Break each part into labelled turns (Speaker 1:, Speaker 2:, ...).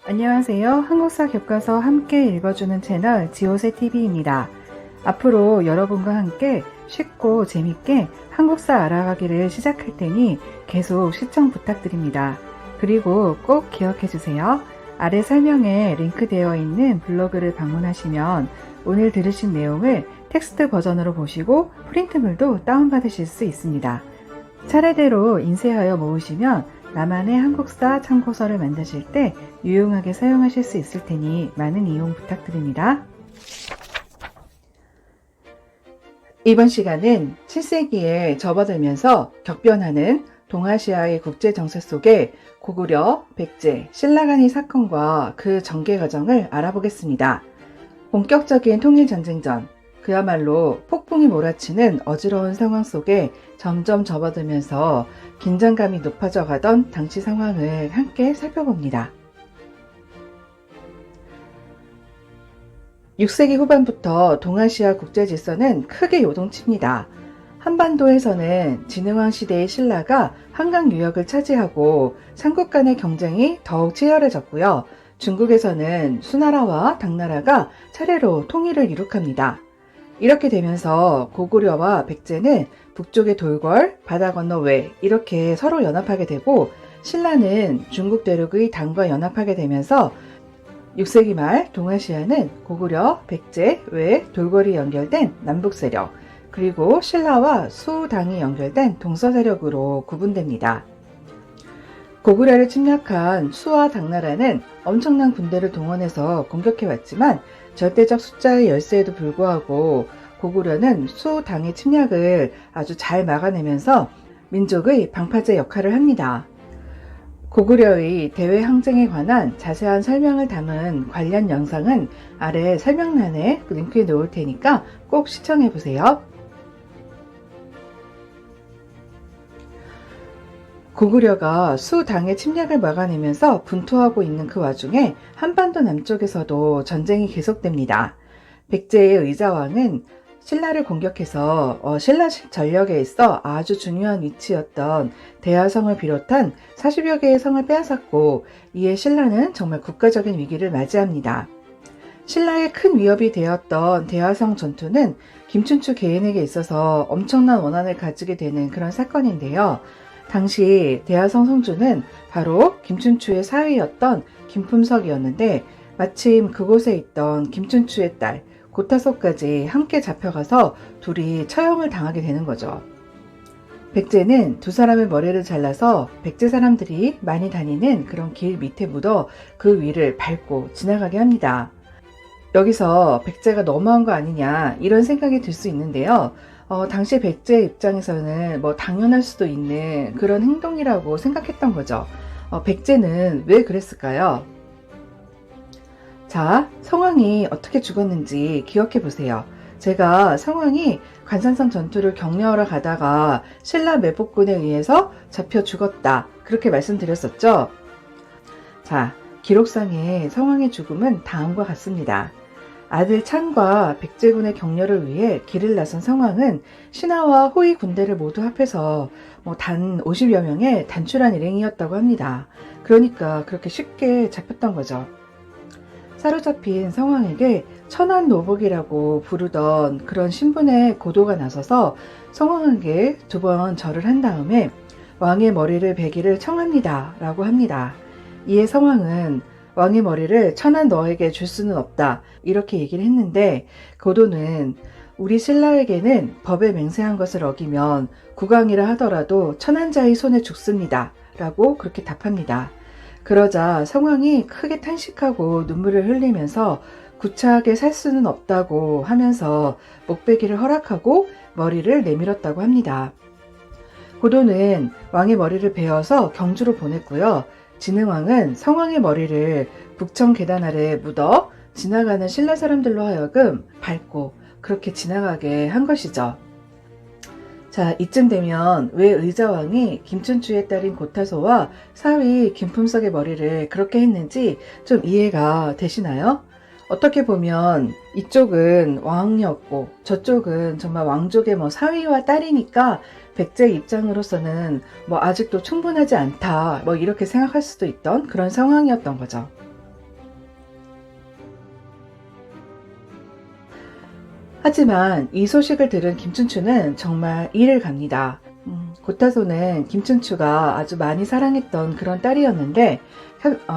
Speaker 1: 안녕하세요. 한국사 교과서 함께 읽어주는 채널 지오세TV입니다. 앞으로 여러분과 함께 쉽고 재밌게 한국사 알아가기를 시작할 테니 계속 시청 부탁드립니다. 그리고 꼭 기억해주세요. 아래 설명에 링크되어 있는 블로그를 방문하시면 오늘 들으신 내용을 텍스트 버전으로 보시고 프린트물도 다운받으실 수 있습니다. 차례대로 인쇄하여 모으시면 나만의 한국사 참고서를 만드실 때 유용하게 사용하실 수 있을 테니 많은 이용 부탁드립니다. 이번 시간은 7세기에 접어들면서 격변하는 동아시아의 국제 정세 속에 고구려, 백제, 신라 간의 사건과 그 전개 과정을 알아보겠습니다. 본격적인 통일전쟁 전, 그야말로 폭풍이 몰아치는 어지러운 상황 속에 점점 접어들면서 긴장감이 높아져 가던 당시 상황을 함께 살펴봅니다. 6세기 후반부터 동아시아 국제 질서는 크게 요동칩니다. 한반도에서는 진흥왕 시대의 신라가 한강 유역을 차지하고 삼국 간의 경쟁이 더욱 치열해졌고요. 중국에서는 수나라와 당나라가 차례로 통일을 이룩합니다. 이렇게 되면서 고구려와 백제는 북쪽의 돌궐, 바다 건너 외 이렇게 서로 연합하게 되고 신라는 중국 대륙의 당과 연합하게 되면서 6세기 말 동아시아는 고구려, 백제, 외, 돌궐이 연결된 남북 세력 그리고 신라와 수당이 연결된 동서 세력으로 구분됩니다. 고구려를 침략한 수와 당나라는 엄청난 군대를 동원해서 공격해왔지만 절대적 숫자의 열세에도 불구하고 고구려는 수당의 침략을 아주 잘 막아내면서 민족의 방파제 역할을 합니다. 고구려의 대외 항쟁에 관한 자세한 설명을 담은 관련 영상은 아래 설명란에 링크해 놓을 테니까 꼭 시청해 보세요. 고구려가 수당의 침략을 막아내면서 분투하고 있는 그 와중에 한반도 남쪽에서도 전쟁이 계속됩니다. 백제의 의자왕은 신라를 공격해서 신라 전력에 있어 아주 중요한 위치였던 대하성을 비롯한 40여 개의 성을 빼앗았고 이에 신라는 정말 국가적인 위기를 맞이합니다. 신라의 큰 위협이 되었던 대하성 전투는 김춘추 개인에게 있어서 엄청난 원한을 가지게 되는 그런 사건인데요. 당시 대하성 성주는 바로 김춘추의 사위였던 김품석이었는데 마침 그곳에 있던 김춘추의 딸 고타소까지 함께 잡혀가서 둘이 처형을 당하게 되는 거죠. 백제는 두 사람의 머리를 잘라서 백제 사람들이 많이 다니는 그런 길 밑에 묻어 그 위를 밟고 지나가게 합니다. 여기서 백제가 너무한 거 아니냐 이런 생각이 들 수 있는데요. 당시 백제 입장에서는 뭐 당연할 수도 있는 그런 행동이라고 생각했던 거죠. 백제는 왜 그랬을까요? 자, 성왕이 어떻게 죽었는지 기억해 보세요. 제가 성왕이 관산성 전투를 격려하러 가다가 신라 매복군에 의해서 잡혀 죽었다 그렇게 말씀드렸었죠. 자, 기록상의 성왕의 죽음은 다음과 같습니다. 아들 찬과 백제군의 격려를 위해 길을 나선 성왕은 신하와 호위 군대를 모두 합해서 단 50여 명의 단출한 일행이었다고 합니다. 그러니까 그렇게 쉽게 잡혔던 거죠. 사로잡힌 성왕에게 천안노복이라고 부르던 그런 신분의 고도가 나서서 성왕에게 2번 절을 한 다음에 왕의 머리를 베기를 청합니다 라고 합니다. 이에 성왕은 왕의 머리를 천한 너에게 줄 수는 없다 이렇게 얘기를 했는데 고도는 우리 신라에게는 법에 맹세한 것을 어기면 국왕이라 하더라도 천한자의 손에 죽습니다 라고 그렇게 답합니다. 그러자 성왕이 크게 탄식하고 눈물을 흘리면서 구차하게 살 수는 없다고 하면서 목베기를 허락하고 머리를 내밀었다고 합니다. 고도는 왕의 머리를 베어서 경주로 보냈고요. 진흥왕은 성왕의 머리를 북청 계단 아래에 묻어 지나가는 신라 사람들로 하여금 밟고 그렇게 지나가게 한 것이죠. 자, 이쯤 되면 왜 의자왕이 김춘추의 딸인 고타소와 사위 김품석의 머리를 그렇게 했는지 좀 이해가 되시나요? 어떻게 보면 이쪽은 왕이었고 저쪽은 정말 왕족의 사위와 딸이니까 백제 입장으로서는 아직도 충분하지 않다 이렇게 생각할 수도 있던 그런 상황이었던 거죠. 하지만 이 소식을 들은 김춘추는 정말 이를 갑니다. 고타소는 김춘추가 아주 많이 사랑했던 그런 딸이었는데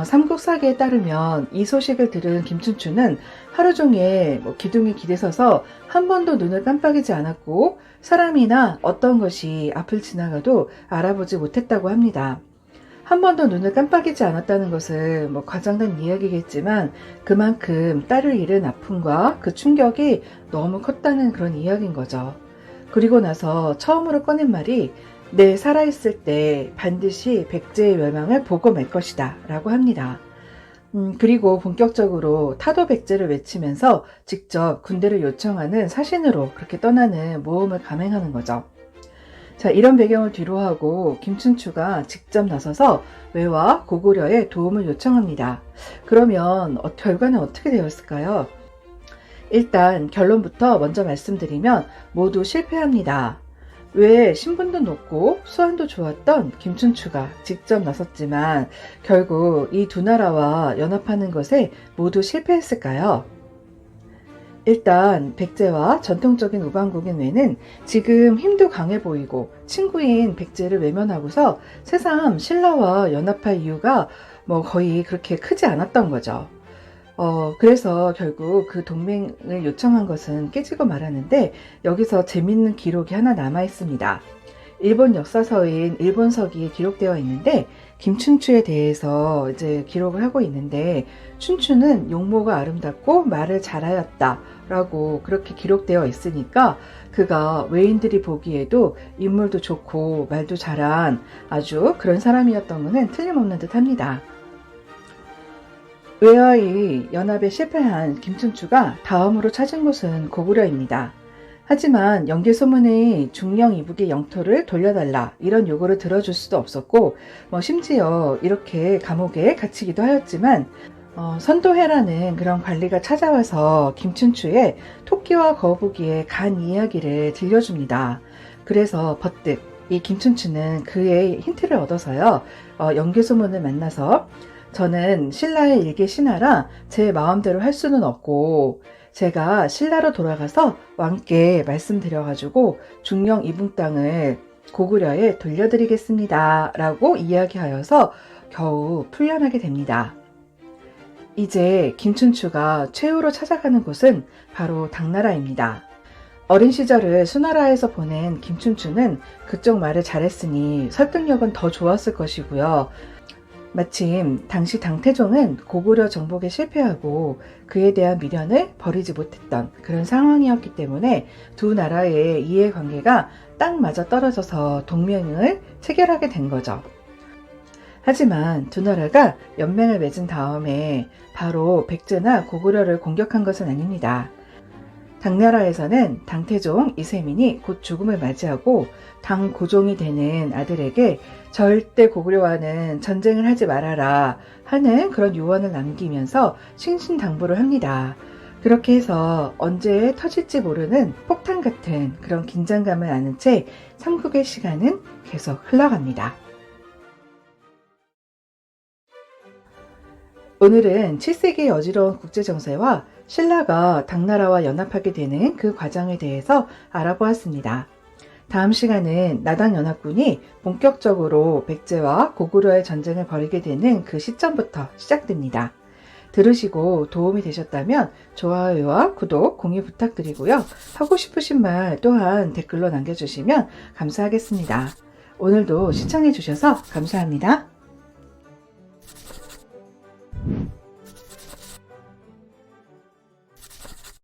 Speaker 1: 삼국사기에 따르면 이 소식을 들은 김춘추는 하루 종일 기둥에 기대서서 한 번도 눈을 깜빡이지 않았고 사람이나 어떤 것이 앞을 지나가도 알아보지 못했다고 합니다. 한 번도 눈을 깜빡이지 않았다는 것은 과장된 이야기겠지만 그만큼 딸을 잃은 아픔과 그 충격이 너무 컸다는 그런 이야기인 거죠. 그리고 나서 처음으로 꺼낸 말이 내 살아있을 때 반드시 백제의 멸망을 보고 말 것이다 라고 합니다. 그리고 본격적으로 타도 백제를 외치면서 직접 군대를 요청하는 사신으로 그렇게 떠나는 모험을 감행하는 거죠. 자, 이런 배경을 뒤로하고 김춘추가 직접 나서서 외와 고구려에 도움을 요청합니다. 그러면 결과는 어떻게 되었을까요? 일단 결론부터 먼저 말씀드리면 모두 실패합니다. 왜 신분도 높고 수완도 좋았던 김춘추가 직접 나섰지만 결국 이 두 나라와 연합하는 것에 모두 실패했을까요? 일단 백제와 전통적인 우방국인 외는 지금 힘도 강해 보이고 친구인 백제를 외면하고서 새삼 신라와 연합할 이유가 거의 그렇게 크지 않았던 거죠. 그래서 결국 그 동맹을 요청한 것은 깨지고 말았는데 여기서 재밌는 기록이 하나 남아 있습니다. 일본 역사서인 일본서기에 기록되어 있는데 김춘추에 대해서 이제 기록을 하고 있는데 춘추는 용모가 아름답고 말을 잘하였다 라고 그렇게 기록되어 있으니까 그가 외인들이 보기에도 인물도 좋고 말도 잘한 아주 그런 사람이었던 것은 틀림없는 듯 합니다. 외와의 연합에 실패한 김춘추가 다음으로 찾은 곳은 고구려입니다. 하지만 영계소문의 중령 이북의 영토를 돌려달라 이런 요구를 들어줄 수도 없었고 심지어 이렇게 감옥에 갇히기도 하였지만 선도해라는 그런 관리가 찾아와서 김춘추의 토끼와 거북이의 간 이야기를 들려줍니다. 그래서 버뜩 이 김춘추는 그의 힌트를 얻어서요 영계소문을 만나서 저는 신라의 일개 신하라 제 마음대로 할 수는 없고 제가 신라로 돌아가서 왕께 말씀드려가지고 중령 이북 땅을 고구려에 돌려드리겠습니다 라고 이야기하여서 겨우 풀려나게 됩니다. 이제 김춘추가 최후로 찾아가는 곳은 바로 당나라입니다. 어린 시절을 수나라에서 보낸 김춘추는 그쪽 말을 잘했으니 설득력은 더 좋았을 것이고요. 마침 당시 당태종은 고구려 정복에 실패하고 그에 대한 미련을 버리지 못했던 그런 상황이었기 때문에 두 나라의 이해관계가 딱 맞아 떨어져서 동맹을 체결하게 된 거죠. 하지만 두 나라가 연맹을 맺은 다음에 바로 백제나 고구려를 공격한 것은 아닙니다. 당나라에서는 당태종 이세민이 곧 죽음을 맞이하고 당 고종이 되는 아들에게 절대 고구려와는 전쟁을 하지 말아라 하는 그런 유언을 남기면서 신신당부를 합니다. 그렇게 해서 언제 터질지 모르는 폭탄 같은 그런 긴장감을 아는 채 삼국의 시간은 계속 흘러갑니다. 오늘은 7세기의 어지러운 국제정세와 신라가 당나라와 연합하게 되는 그 과정에 대해서 알아보았습니다. 다음 시간은 나당연합군이 본격적으로 백제와 고구려의 전쟁을 벌이게 되는 그 시점부터 시작됩니다. 들으시고 도움이 되셨다면 좋아요와 구독, 공유 부탁드리고요. 하고 싶으신 말 또한 댓글로 남겨주시면 감사하겠습니다. 오늘도 시청해주셔서 감사합니다.